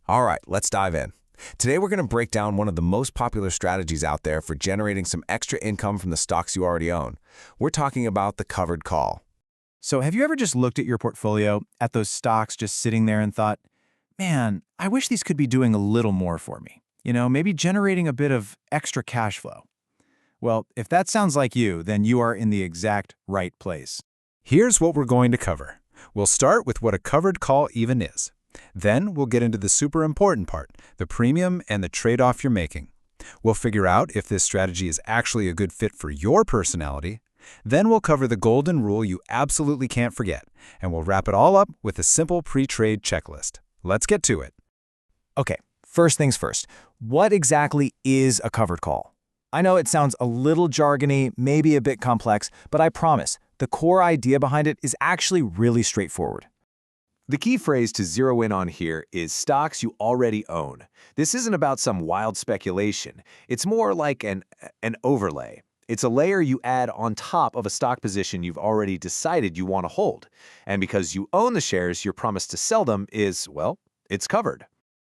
All right, let's dive in. Today we're going to break down one of the most popular strategies out there for generating some extra income from the stocks you already own. We're talking about the covered call. So have you ever just looked at your portfolio, at those stocks just sitting there and thought, man, I wish these could be doing a little more for me. Maybe generating a bit of extra cash flow. Well, if that sounds like you, then you are in the exact right place. Here's what we're going to cover. We'll start with what a covered call even is. Then we'll get into the super important part, the premium and the trade-off you're making. We'll figure out if this strategy is actually a good fit for your personality. Then we'll cover the golden rule you absolutely can't forget, and we'll wrap it all up with a simple pre-trade checklist. Let's get to it. Okay, first things first. What exactly is a covered call? I know it sounds a little jargony, maybe a bit complex, but I promise, the core idea behind it is actually really straightforward. The key phrase to zero in on here is stocks you already own. This isn't about some wild speculation. It's more like an overlay. It's a layer you add on top of a stock position you've already decided you want to hold. And because you own the shares, your promise to sell them is, well, it's covered.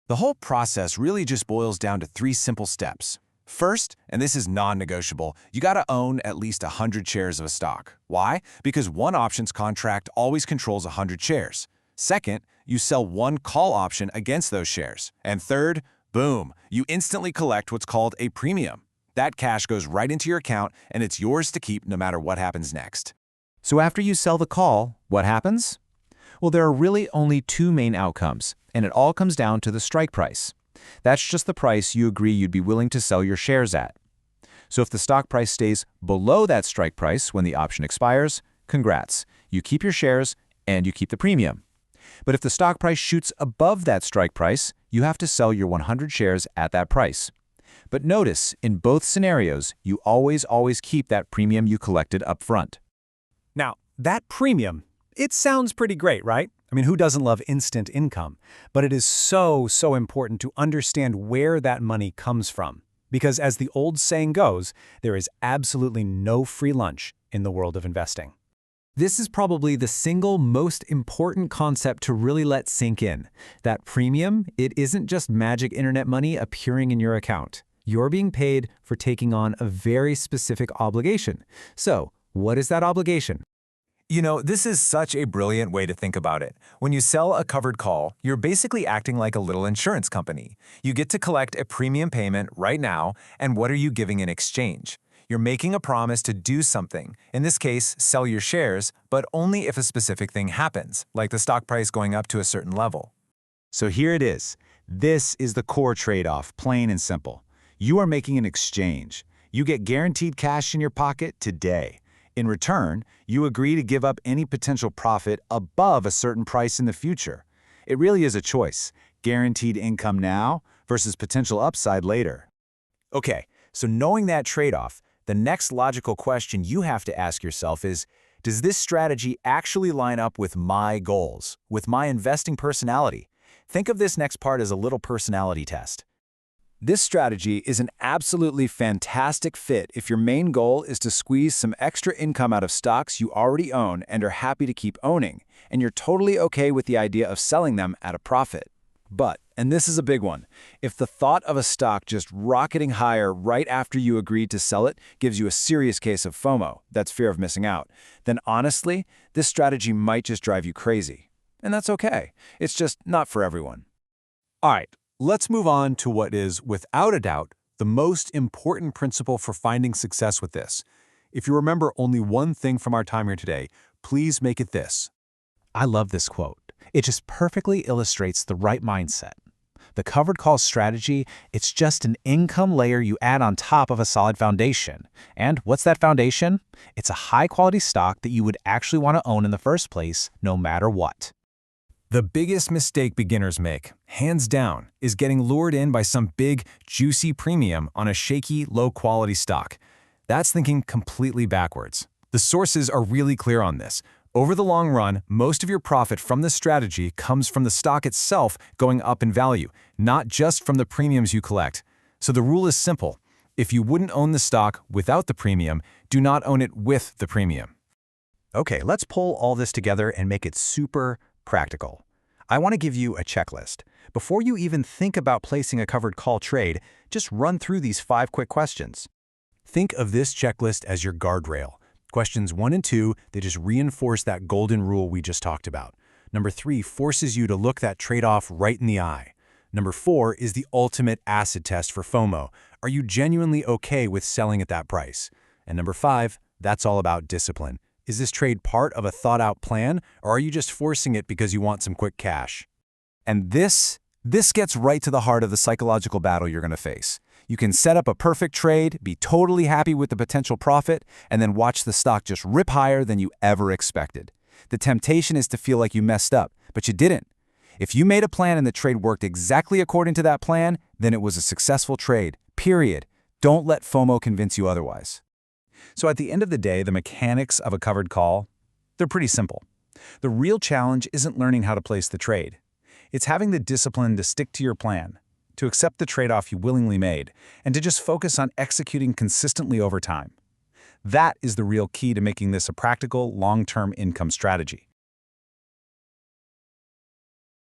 The whole process really just boils down to 3 simple steps. First, and this is non-negotiable, you got to own at least 100 shares of a stock. Why? Because one options contract always controls 100 shares. Second, you sell one call option against those shares. And third, boom, you instantly collect what's called a premium. That cash goes right into your account and it's yours to keep no matter what happens next. So after you sell the call, what happens? Well, there are really only 2 main outcomes, and it all comes down to the strike price. That's just the price you agree you'd be willing to sell your shares at. So if the stock price stays below that strike price when the option expires, congrats, you keep your shares and you keep the premium. But if the stock price shoots above that strike price, you have to sell your 100 shares at that price. But notice, in both scenarios, you always keep that premium you collected up front. Now, that premium, it sounds pretty great, right? I mean, who doesn't love instant income? But it is so important to understand where that money comes from. Because as the old saying goes, there is absolutely no free lunch in the world of investing. This is probably the single most important concept to really let sink in. That premium, it isn't just magic internet money appearing in your account. You're being paid for taking on a very specific obligation. So, what is that obligation? This is such a brilliant way to think about it. When you sell a covered call, you're basically acting like a little insurance company. You get to collect a premium payment right now, and what are you giving in exchange? You're making a promise to do something, in this case, sell your shares, but only if a specific thing happens, like the stock price going up to a certain level. So here it is. This is the core trade-off, plain and simple. You are making an exchange. You get guaranteed cash in your pocket today. In return, you agree to give up any potential profit above a certain price in the future. It really is a choice, guaranteed income now versus potential upside later. Okay, so knowing that trade-off, the next logical question you have to ask yourself is, does this strategy actually line up with my goals, with my investing personality? Think of this next part as a little personality test. This strategy is an absolutely fantastic fit if your main goal is to squeeze some extra income out of stocks you already own and are happy to keep owning, and you're totally okay with the idea of selling them at a profit. But, and this is a big one, if the thought of a stock just rocketing higher right after you agreed to sell it gives you a serious case of FOMO, that's fear of missing out, then honestly, this strategy might just drive you crazy. And that's okay. It's just not for everyone. All right, let's move on to what is, without a doubt, the most important principle for finding success with this. If you remember only one thing from our time here today, please make it this. I love this quote. It just perfectly illustrates the right mindset. The covered call strategy, it's just an income layer you add on top of a solid foundation. And what's that foundation? It's a high-quality stock that you would actually want to own in the first place, no matter what. The biggest mistake beginners make, hands down, is getting lured in by some big, juicy premium on a shaky, low-quality stock. That's thinking completely backwards. The sources are really clear on this. Over the long run, most of your profit from this strategy comes from the stock itself going up in value, not just from the premiums you collect. So the rule is simple. If you wouldn't own the stock without the premium, do not own it with the premium. Okay, let's pull all this together and make it super practical. I want to give you a checklist. Before you even think about placing a covered call trade, just run through these 5 quick questions. Think of this checklist as your guardrail. Questions 1 and 2, they just reinforce that golden rule we just talked about. Number 3 forces you to look that trade-off right in the eye. Number 4 is the ultimate acid test for FOMO. Are you genuinely okay with selling at that price? And number 5, that's all about discipline. Is this trade part of a thought-out plan, or are you just forcing it because you want some quick cash? And this gets right to the heart of the psychological battle you're going to face. You can set up a perfect trade, be totally happy with the potential profit, and then watch the stock just rip higher than you ever expected. The temptation is to feel like you messed up, but you didn't. If you made a plan and the trade worked exactly according to that plan, then it was a successful trade, period. Don't let FOMO convince you otherwise. So at the end of the day, the mechanics of a covered call, they're pretty simple. The real challenge isn't learning how to place the trade. It's having the discipline to stick to your plan, to accept the trade-off you willingly made, and to just focus on executing consistently over time. That is the real key to making this a practical, long-term income strategy.